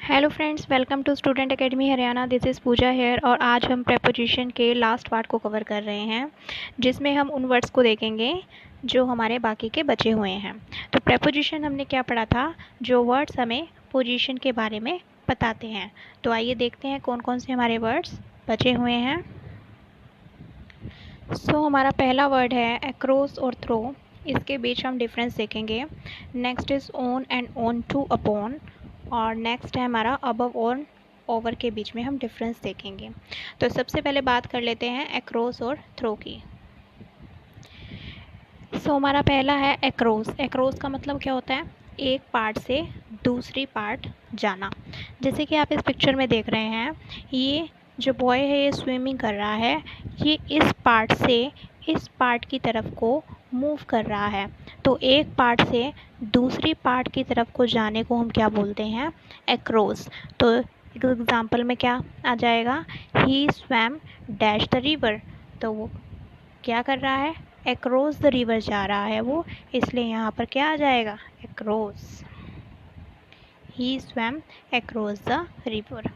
Hello friends, welcome to student academy Haryana. This is Pooja here और आज हम प्रेपोजिशन के लास्ट पार्ट को कवर कर रहे हैं, जिसमें हम उन वर्ड्स को देखेंगे जो हमारे बाकी के बचे हुए हैं। तो प्रेपोजिशन हमने क्या पढ़ा था, जो वर्ड्स हमें पोजीशन के बारे में बताते हैं। तो आइए देखते हैं कौन कौन से हमारे वर्ड्स बचे हुए हैं। हमारा पहला वर्ड है अक्रॉस और थ्रो। इसके बीच हम डिफरेंस देखेंगे। Next is on and on two upon, और नेक्स्ट है हमारा अबव और ओवर के बीच में हम डिफरेंस देखेंगे। तो सबसे पहले बात कर लेते हैं अक्रॉस और थ्रो की। हमारा पहला है अक्रॉस। अक्रॉस का मतलब क्या होता है, एक पार्ट से दूसरी पार्ट जाना। जैसे कि आप इस पिक्चर में देख रहे हैं, ये जो बॉय है ये स्विमिंग कर रहा है, ये इस पार्ट से इस पार्ट की तरफ को मूव कर रहा है। तो एक पार्ट से दूसरी पार्ट की तरफ को जाने को हम क्या बोलते हैं, अक्रॉस। तो एग्जाम्पल में क्या आ जाएगा, ही स्वैम डैश द रिवर। तो वो क्या कर रहा है, अक्रॉस द रिवर जा रहा है वो, इसलिए यहाँ पर क्या आ जाएगा, across. He swum across the river.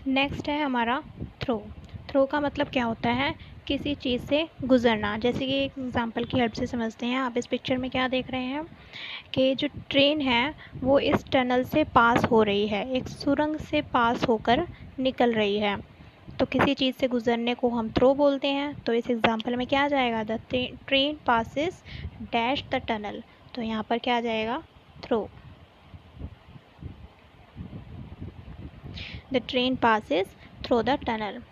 Next है हमारा थ्रो। थ्रो का मतलब क्या होता है, किसी चीज़ से गुज़रना। जैसे कि एक एग्जांपल की हेल्प से समझते हैं। आप इस पिक्चर में क्या देख रहे हैं कि जो ट्रेन है वो इस टनल से पास हो रही है, एक सुरंग से पास होकर निकल रही है। तो किसी चीज़ से गुज़रने को हम थ्रो बोलते हैं। तो इस एग्जांपल में क्या आ जाएगा, the train passes dash the tunnel. तो यहाँ पर क्या आ जाएगा, through. The train passes through the tunnel.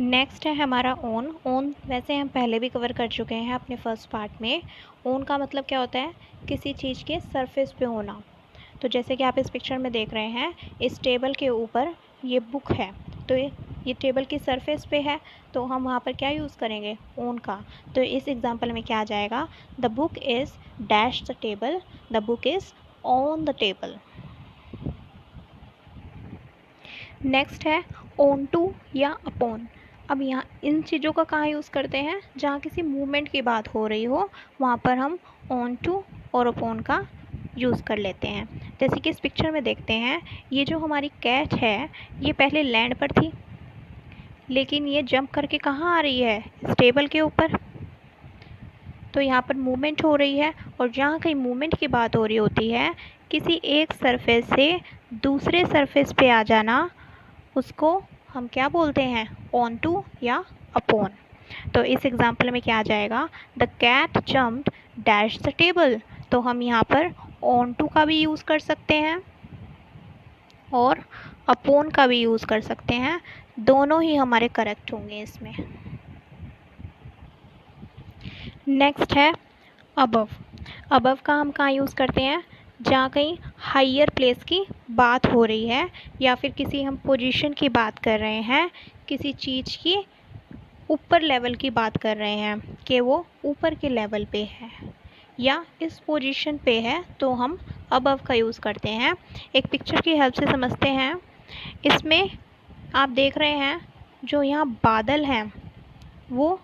Next है हमारा ओन। ओन वैसे हम पहले भी कवर कर चुके हैं अपने फर्स्ट पार्ट में। ओन का मतलब क्या होता है, किसी चीज़ के सरफेस पे होना। तो जैसे कि आप इस पिक्चर में देख रहे हैं, इस टेबल के ऊपर ये बुक है, तो ये टेबल की सरफेस पे है, तो हम वहाँ पर क्या यूज़ करेंगे, ओन का। तो इस एग्जांपल में क्या आ जाएगा, the book is dash the table, the book is on the table. Next है ऑन टू या अपॉन। अब यहाँ इन चीज़ों का कहाँ यूज़ करते हैं, जहाँ किसी मूवमेंट की बात हो रही हो, वहाँ पर हम ऑन टू और अपॉन का यूज़ कर लेते हैं। जैसे कि इस पिक्चर में देखते हैं, ये जो हमारी कैट है ये पहले लैंड पर थी, लेकिन ये जंप करके कहाँ आ रही है, इस टेबल के ऊपर। तो यहाँ पर मूवमेंट हो रही है, और जहाँ कहीं मूवमेंट की बात हो रही होती है, किसी एक सरफेस से दूसरे सरफेस पे आ जाना, उसको हम क्या बोलते हैं, ऑन टू या अपॉन। तो इस एग्जांपल में क्या आ जाएगा, the cat jumped dash the table. तो हम यहाँ पर ऑन टू का भी यूज़ कर सकते हैं और अपॉन का भी यूज़ कर सकते हैं, दोनों ही हमारे करेक्ट होंगे इसमें। नेक्स्ट है अबव। अबव का हम कहाँ यूज़ करते हैं, जहाँ कहीं हायर प्लेस की बात हो रही है, या फिर किसी हम पोजीशन की बात कर रहे हैं, किसी चीज़ की ऊपर लेवल की बात कर रहे हैं कि वो ऊपर के लेवल पे है या इस पोजीशन पे है, तो हम अबव का यूज़ करते हैं। एक पिक्चर की हेल्प से समझते हैं। इसमें आप देख रहे हैं, जो यहाँ बादल हैं वो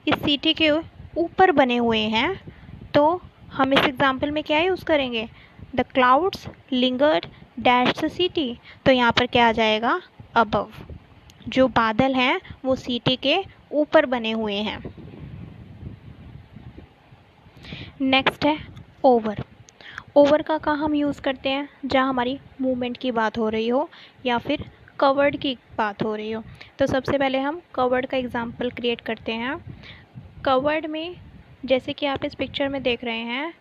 इस सिटी के ऊपर बने हुए हैं, तो हम इस एग्जाम्पल में क्या यूज़ करेंगे, the clouds lingered dash the city. तो यहाँ पर क्या आ जाएगा, अबव। जो बादल हैं वो सिटी के ऊपर बने हुए हैं। नेक्स्ट है ओवर। ओवर का कहाँ हम यूज़ करते हैं, जहाँ हमारी मूवमेंट की बात हो रही हो या फिर कवर्ड की बात हो रही हो। तो सबसे पहले हम कवर्ड का एग्जाम्पल क्रिएट करते हैं। कवर्ड में जैसे कि आप इस पिक्चर में देख रहे हैं,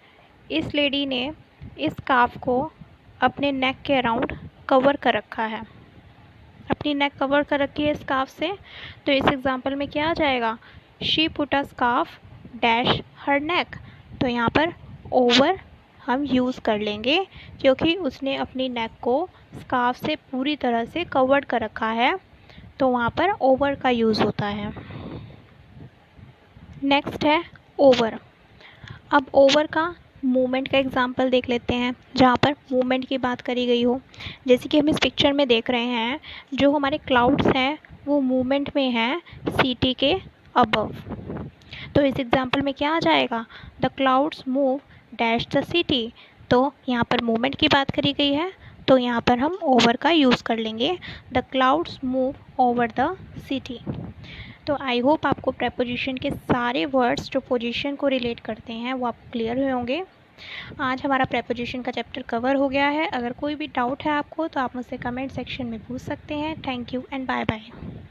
इस लेडी ने इस स्कार्फ को अपने नेक के अराउंड कवर कर रखा है, अपनी नेक कवर कर रखी है स्कार्फ से। तो इस एग्जांपल में क्या आ जाएगा, she put a scarf dash her neck. तो यहाँ पर ओवर हम यूज़ कर लेंगे, क्योंकि उसने अपनी नेक को स्कार्फ से पूरी तरह से कवर्ड कर रखा है, तो वहाँ पर ओवर का यूज़ होता है। नेक्स्ट है ओवर। अब ओवर का मूवमेंट का एग्जांपल देख लेते हैं, जहाँ पर मूवमेंट की बात करी गई हो। जैसे कि हम इस पिक्चर में देख रहे हैं, जो हमारे क्लाउड्स हैं वो मूवमेंट में हैं सिटी के अबव। तो इस एग्जांपल में क्या आ जाएगा, the clouds move dash the city, तो यहाँ पर मूवमेंट की बात करी गई है, तो यहाँ पर हम ओवर का यूज़ कर लेंगे। The clouds move over the city. तो आई होप आपको प्रेपोजिशन के सारे वर्ड्स जो पोजीशन को रिलेट करते हैं वो आपको क्लियर हुए होंगे। आज हमारा प्रेपोजिशन का चैप्टर कवर हो गया है। अगर कोई भी डाउट है आपको तो आप मुझसे कमेंट सेक्शन में पूछ सकते हैं। Thank you and bye bye.